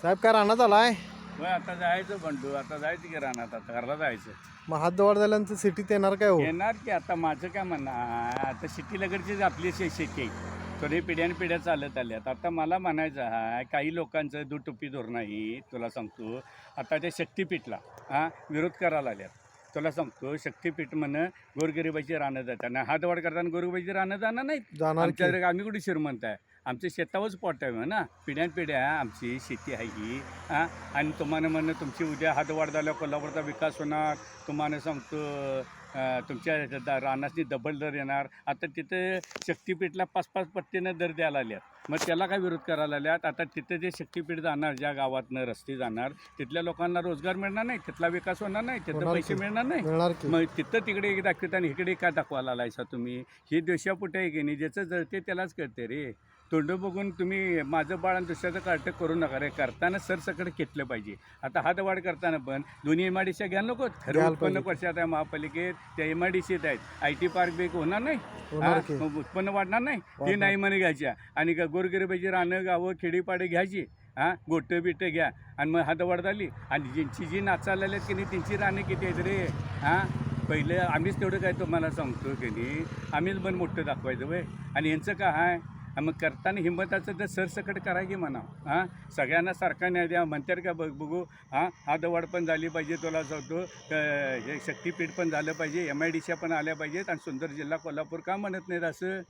साहेब काय रानात आलाय? होय आता जायचं बंडू, आता जायचं की रानात, आता घरला जायचं. मग हात दवाड झाल्यानंतर सिटीत येणार काय हो? येणार की आता माझं काय म्हणणं आहे, आता सिटी लगडचीच आपली शेती आहे. थोडी पिढ्यान पिढ्या चालत आल्यात. आता मला म्हणायचं आहे, काही लोकांचं दुटुप्पी धोरण आहे. तुला सांगतो आता त्या शक्तीपीठला विरोध करायला आल्यात. तुला सांगतो शक्तीपीठ म्हणणं गोरगरिबाची रानं जाताना हातवाड करताना गोरगरिबाची रानं जाणार नाहीत. जाणार की. आमच्या आम्ही कुठे श्रीमंत आहे, आमच्या शेतावरच पोट आहे ना. पिढ्यान पिढ्या आमची शेती आहे ही. आणि तुम्हाला म्हणणं तुमची उद्या हातवाड झाल्या कोल्हापूरचा विकास होणार. तुम्हाला सांगतो तुमच्या रानाची डबल दर येणार. आता तिथं शक्तीपीठला 5-5 पट्टीनं दर द्यायला आल्यात. मग त्याला काय विरोध करायला आल्यात? आता तिथं जे शक्तीपीठ जाणार, ज्या गावातनं रस्ते जाणार, तिथल्या लोकांना रोजगार मिळणार नाही, तिथला विकास होणार नाही, तिथं होणार पैसे की. मिळणार नाही. मिळणार की. मग तिथं तिकडे एक दाखवता आणि इकडे काय दाखवायला आलायसा तुम्ही? ही देशापुटे आहे की नाही, ज्याचं जळते त्यालाच कळते रे. तोंड बघून तुम्ही माझं बाळ आणि दुसऱ्याचं कार्ट करू नका रे. करताना सरसकट घेतलं पाहिजे. आता हातवाढ करताना पण दोन्ही MIDC घ्यायला नको. खरं घ्यायला उत्पन्न पाहिजे. परिषद आहे महापालिकेत, त्या MIDCत आहेत. IT पार्क बी होणार नाही, होणार की. मग उत्पन्न वाढणार नाही. ते वाढणार. नाही म्हणे घ्यायच्या आणि गोरगरिबाची रानं गावं खेडीपाडे घ्यायची. गोटं बिटं घ्या आणि मग हातवाढ झाली. आणि ज्यांची जी नाचायला आल्यात की नाही त्यांची रानं किती आहेत रे? पहिलं आम्हीच तेवढं काय तुम्हाला सांगतो की नाही, आम्हीच पण मोठं दाखवायचं वय. आणि यांचं काय आहे, मग करताना हिंमताचं तर सरसकट करायची म्हणा. सगळ्यांना सारखा न्याय द्या म्हणतात का बघू. हातवाढ पण झाली पाहिजे. तुला सांगतो हे शक्तीपीठ पण झालं पाहिजे, MIDC पण आल्या पाहिजेत. आणि सुंदर जिल्हा कोल्हापूर का म्हणत नाहीत असं?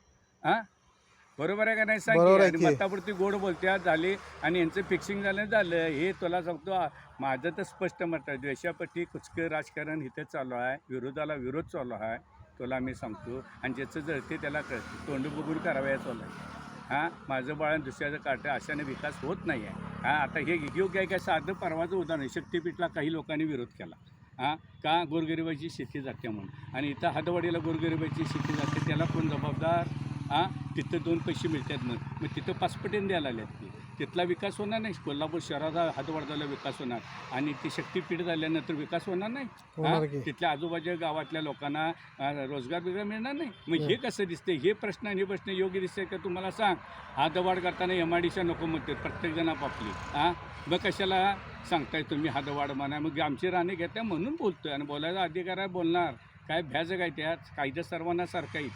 बरोबर आहे का नाही सांग? बरोबर आहे आणि की. मतापुरती गोड बोलत्यात झाली आणि यांचं फिक्सिंग झालं हे तुला सांगतो. माझं तर स्पष्ट मत आहे, द्वेषापट्टी कुचकं राजकारण इथं चालू आहे, विरोधाला विरोध चालू आहे. तुला मी सांगतो. आणि ज्याचं जळते त्याला कळते. तोंड बघून करावया चालू आहे. माझं बाळ आणि दुसऱ्याचं काटं अशाने विकास होत नाही आहे. आता हे योग्य आहे काय? साधं परवाचं उदाहरण आहे. शक्तीपीठला काही लोकांनी विरोध केला. का? गोरगरिबाची शेती जाते म्हणून. आणि इथं हातवाडीला गोरगरिबाची शेती जाते, त्याला कोण जबाबदार? तिथं 2 पैसे मिळतात मग तिथं 5 पटीने द्यायला आल्यात की. तिथला विकास होणार नाही. कोल्हापूर शहराचा हातवाढ झाला विकास होणार आणि ती शक्तीपीठ झाल्यानंतर विकास होणार होणार नाही. की. तिथल्या आजूबाजूच्या गावातल्या लोकांना रोजगार बिजगार मिळणार नाही. मग हे कसं दिसते? हे प्रश्न योग्य दिसते का तुम्हाला सांग? हातवाढ करताना MIDC नको म्हणते प्रत्येकजण आपापली. मग कशाला सांगताय तुम्ही हातवाढ म्हणा? मग आमची राणे घेत्या म्हणून बोलतोय. आणि बोलायचा अधिकार आहे, बोलणार. काय भ्याचं काय त्यात? कायदा सर्वांना सारखा येईल.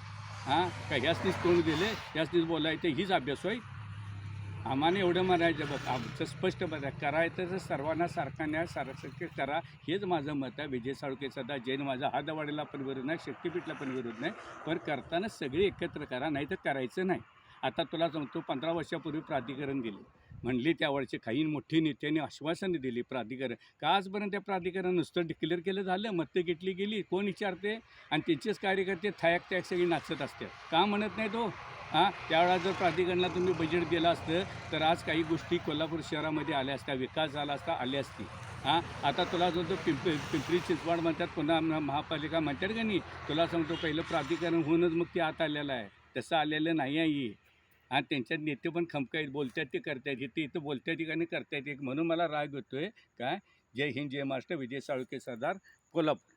काय ह्याचनीच तोंड दिले, ह्याचनीच बोलायचं, हीच अभ्यास होय. आम्हाला एवढं म्हणायचं बघ, आमचं स्पष्ट बघा, करायचं तर सर्वांना सारखा न्याय सारखं करा, हेच माझं मत आहे. विजय साळुंखे सदा जैन माझा हातवाडीला पण विरोध नाही, शक्तीपीठला पण विरोध नाही. पण करताना सगळे एकत्र करा, नाही तर करायचं नाही. आता तुला सांगतो 15 वर्षापूर्वी प्राधिकरण दिले म्हणली, त्यावेळचे काही मोठी नेत्यांनी आश्वासनं दिली. प्राधिकरण का आजपर्यंत त्या प्राधिकरण नुसतं डिक्लेअर केलं झालं, मतं घेतली गेली, कोण विचारते? आणि त्यांचेच कार्यकर्ते थायक सगळी नाचत असतात. का म्हणत नाही तो? त्यावेळेला जर प्राधिकरणाला तुम्ही बजेट दिलं असतं तर आज काही गोष्टी कोल्हापूर शहरामध्ये आल्या असत्या, विकास झाला असता, आली असती. आता तुला जो पिंपरी चिंचवड म्हणतात, पुन्हा महापालिका म्हणतात का नाही, तुला सांगतो पहिलं प्राधिकरण होऊनच मग ते आत आलेलं आहे. तसं आलेलं नाही आहे. आणि त्यांच्यात नेते पण खमकायत, बोलतात ते करतायत, इथं बोलत्या ठिकाणी करतायत. म्हणून मला राग येतोय. काय? जय हिंद, जय महाराष्ट्र. विजय साळुंखे सरदार, कोल्हापूर.